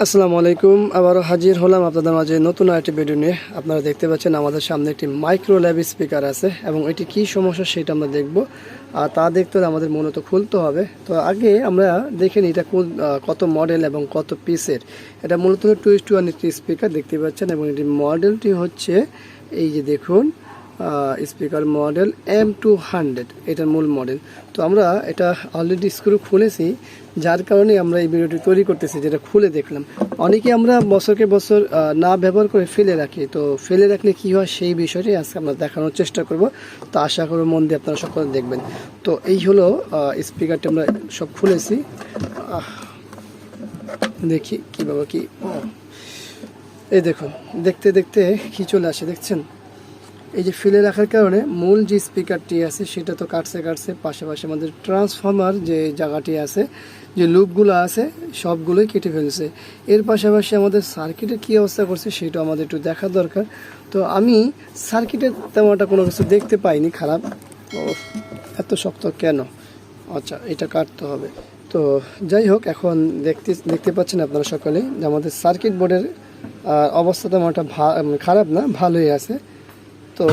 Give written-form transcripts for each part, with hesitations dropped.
আসসালামু আলাইকুম। আবারও হাজির হলাম আপনাদের মাঝে নতুন আরেকটি ভিডিও নিয়ে। আপনারা দেখতে পাচ্ছেন আমাদের সামনে একটি মাইক্রোল্যাব স্পিকার আছে এবং এটি কি সমস্যা সেটা আমরা দেখব। আর তা দেখতে হলে আমাদের মূলত খুলতে হবে। তো আগে আমরা দেখে নিই এটা কত মডেল এবং কত পিসের। এটা মূলত 2:1 একটি স্পিকার দেখতে পাচ্ছেন এবং এটি মডেলটি হচ্ছে এই যে দেখুন স্পিকার মডেল M-200, এটার মূল মডেল। তো আমরা এটা অলরেডি স্ক্রু খুলেছি, যার কারণে আমরা এই ভিডিওটি তৈরি করতেছি, যেটা খুলে দেখলাম। অনেকে আমরা বছরকে বছর না ব্যবহার করে ফেলে রাখি, তো ফেলে রাখলে কি হয় সেই বিষয়টি আজকে আমরা দেখানোর চেষ্টা করব। তো আশা করব মন দিয়ে আপনারা সকলে দেখবেন। তো এই হলো স্পিকারটি আমরা সব খুলেছি, দেখি কীভাবে কি। এই দেখুন, দেখতে দেখতে কি চলে আসে দেখছেন। এই যে ফেলে রাখার কারণে মূল যে স্পিকারটি আছে সেটা তো কাটছে, পাশাপাশি আমাদের ট্রান্সফর্মার যে জায়গাটি আছে, যে লুপগুলো আছে সবগুলোই কেটে ফেলছে। এর পাশাপাশি আমাদের সার্কিটের কী অবস্থা করছে সেটা আমাদের একটু দেখা দরকার। তো আমি সার্কিটের তেমনটা কোনো কিছু দেখতে পাইনি খারাপ। এত শক্ত কেন? আচ্ছা, এটা কাটতে হবে। তো যাই হোক, এখন দেখতে পাচ্ছেন আপনারা সকলে যে আমাদের সার্কিট বোর্ডের অবস্থা তেমনটা খারাপ না, ভালোই আছে। তো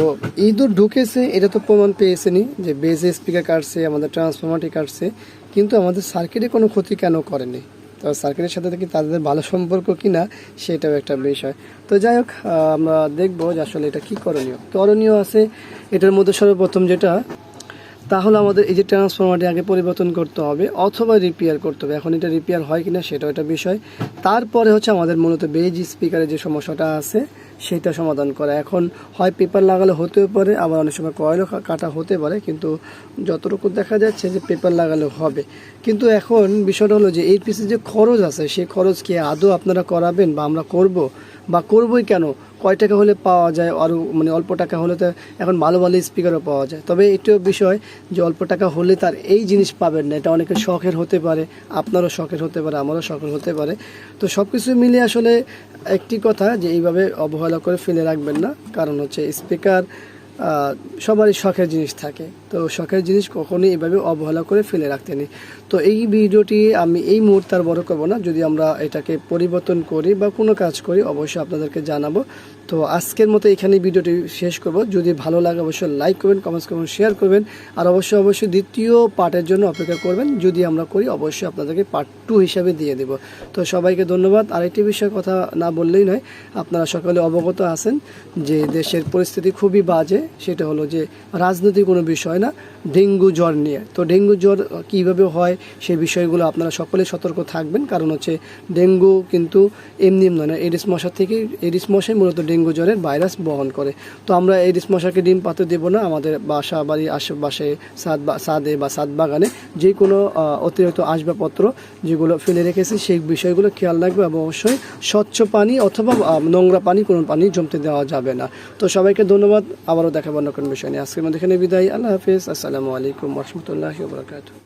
ইঁদুর ঢুকেছে এটা তো প্রমাণ পেয়েছেনি, যে বেজে স্পিকার কাটছে, আমাদের ট্রান্সফর্মারটি কাটছে, কিন্তু আমাদের সার্কিটে কোনো ক্ষতি কেন করেনি? তো সার্কিটের সাথে কি তাদের ভালো সম্পর্ক কিনা সেটাও একটা বিষয়। তো যাই হোক, আমরা দেখবো যে আসলে এটা কি করণীয় আছে। এটার মধ্যে সর্বপ্রথম যেটা, তাহলে আমাদের এই যে ট্রান্সফর্মারটি আগে পরিবর্তন করতে হবে অথবা রিপেয়ার করতে হবে। এখন এটা রিপেয়ার হয় কিনা সেটাও একটা বিষয়। তারপরে হচ্ছে আমাদের মূলত বেজ স্পিকারের যে সমস্যাটা আছে সেটা সমাধান করা। এখন হয় পেপার লাগালে হতেও পারে, আবার অনেক সময় কয়েলও কাটা হতে পারে, কিন্তু যতটুকু দেখা যাচ্ছে যে পেপার লাগালে হবে। কিন্তু এখন বিষয়টা হলো যে এই পিসের যে খরচ আছে সেই খরচ কি আদৌ আপনারা করাবেন বা আমরা করব, বা করবই কেন? কয় টাকা হলে পাওয়া যায়? আরও অল্প টাকা হলে তো এখন ভালো ভালো স্পিকারও পাওয়া যায়। তবে এটাও বিষয় যে অল্প টাকা হলে তার এই জিনিস পাবেন না। এটা অনেকের শখের হতে পারে, আপনারও শখের হতে পারে, আমারও শখের হতে পারে। তো সব কিছু মিলে আসলে একটি কথা, যে এইভাবে অবহেলা করে ফেলে রাখবেন না। কারণ হচ্ছে স্পিকার সবারই শখের জিনিস থাকে, তো শখের জিনিস কখনোই এভাবে অবহেলা করে ফেলে রাখতে নেই। তো এই ভিডিওটি আমি এই মুহূর্তে আর বড় করবো না, যদি আমরা এটাকে পরিবর্তন করি বা কোনো কাজ করি অবশ্যই আপনাদেরকে জানাবো। তো আজকের মতো এখানেই ভিডিওটি শেষ করব। যদি ভালো লাগে অবশ্যই লাইক করবেন, কমেন্টস করবেন, শেয়ার করবেন, আর অবশ্যই দ্বিতীয় পার্টের জন্য অপেক্ষা করবেন। যদি আমরা করি অবশ্যই আপনাদেরকে পার্ট 2 হিসাবে দিয়ে দেব। তো সবাইকে ধন্যবাদ। আরেকটি বিষয়ে কথা না বললেই নয়, আপনারা সকলে অবগত আছেন যে দেশের পরিস্থিতি খুবই বাজে। সেটা হলো যে রাজনৈতিক কোনো বিষয় না, ডেঙ্গু জ্বর নিয়ে। তো ডেঙ্গু জ্বর কীভাবে হয় সেই বিষয়গুলো আপনারা সকলে সতর্ক থাকবেন। কারণ হচ্ছে ডেঙ্গু কিন্তু এমনি নয় না, এডিস মশা থেকে, এডিস মশাই মূলত ডেঙ্গু জ্বরের ভাইরাস বহন করে। তো আমরা এডিস মশাকে ডিম পাতে দেবো না। আমাদের বাসা বাড়ির আশেপাশে ছাদে বা ছাদ বাগানে যে কোনো অতিরিক্ত আসবাবপত্র যেগুলো ফেলে রেখেছি সেই বিষয়গুলো খেয়াল রাখবে, এবং অবশ্যই স্বচ্ছ পানি অথবা নোংরা পানি, কোনো পানি জমতে দেওয়া যাবে না। তো সবাইকে ধন্যবাদ। আবারও দেখাবো অন্য কোনো বিষয় নিয়ে। আজকের মধ্যে এখানে বিদায়। আল্লাহ হাফিজ। আসসালামু আলাইকুম ওয়া রাহমাতুল্লাহি ওয়া বারাকাতুহু।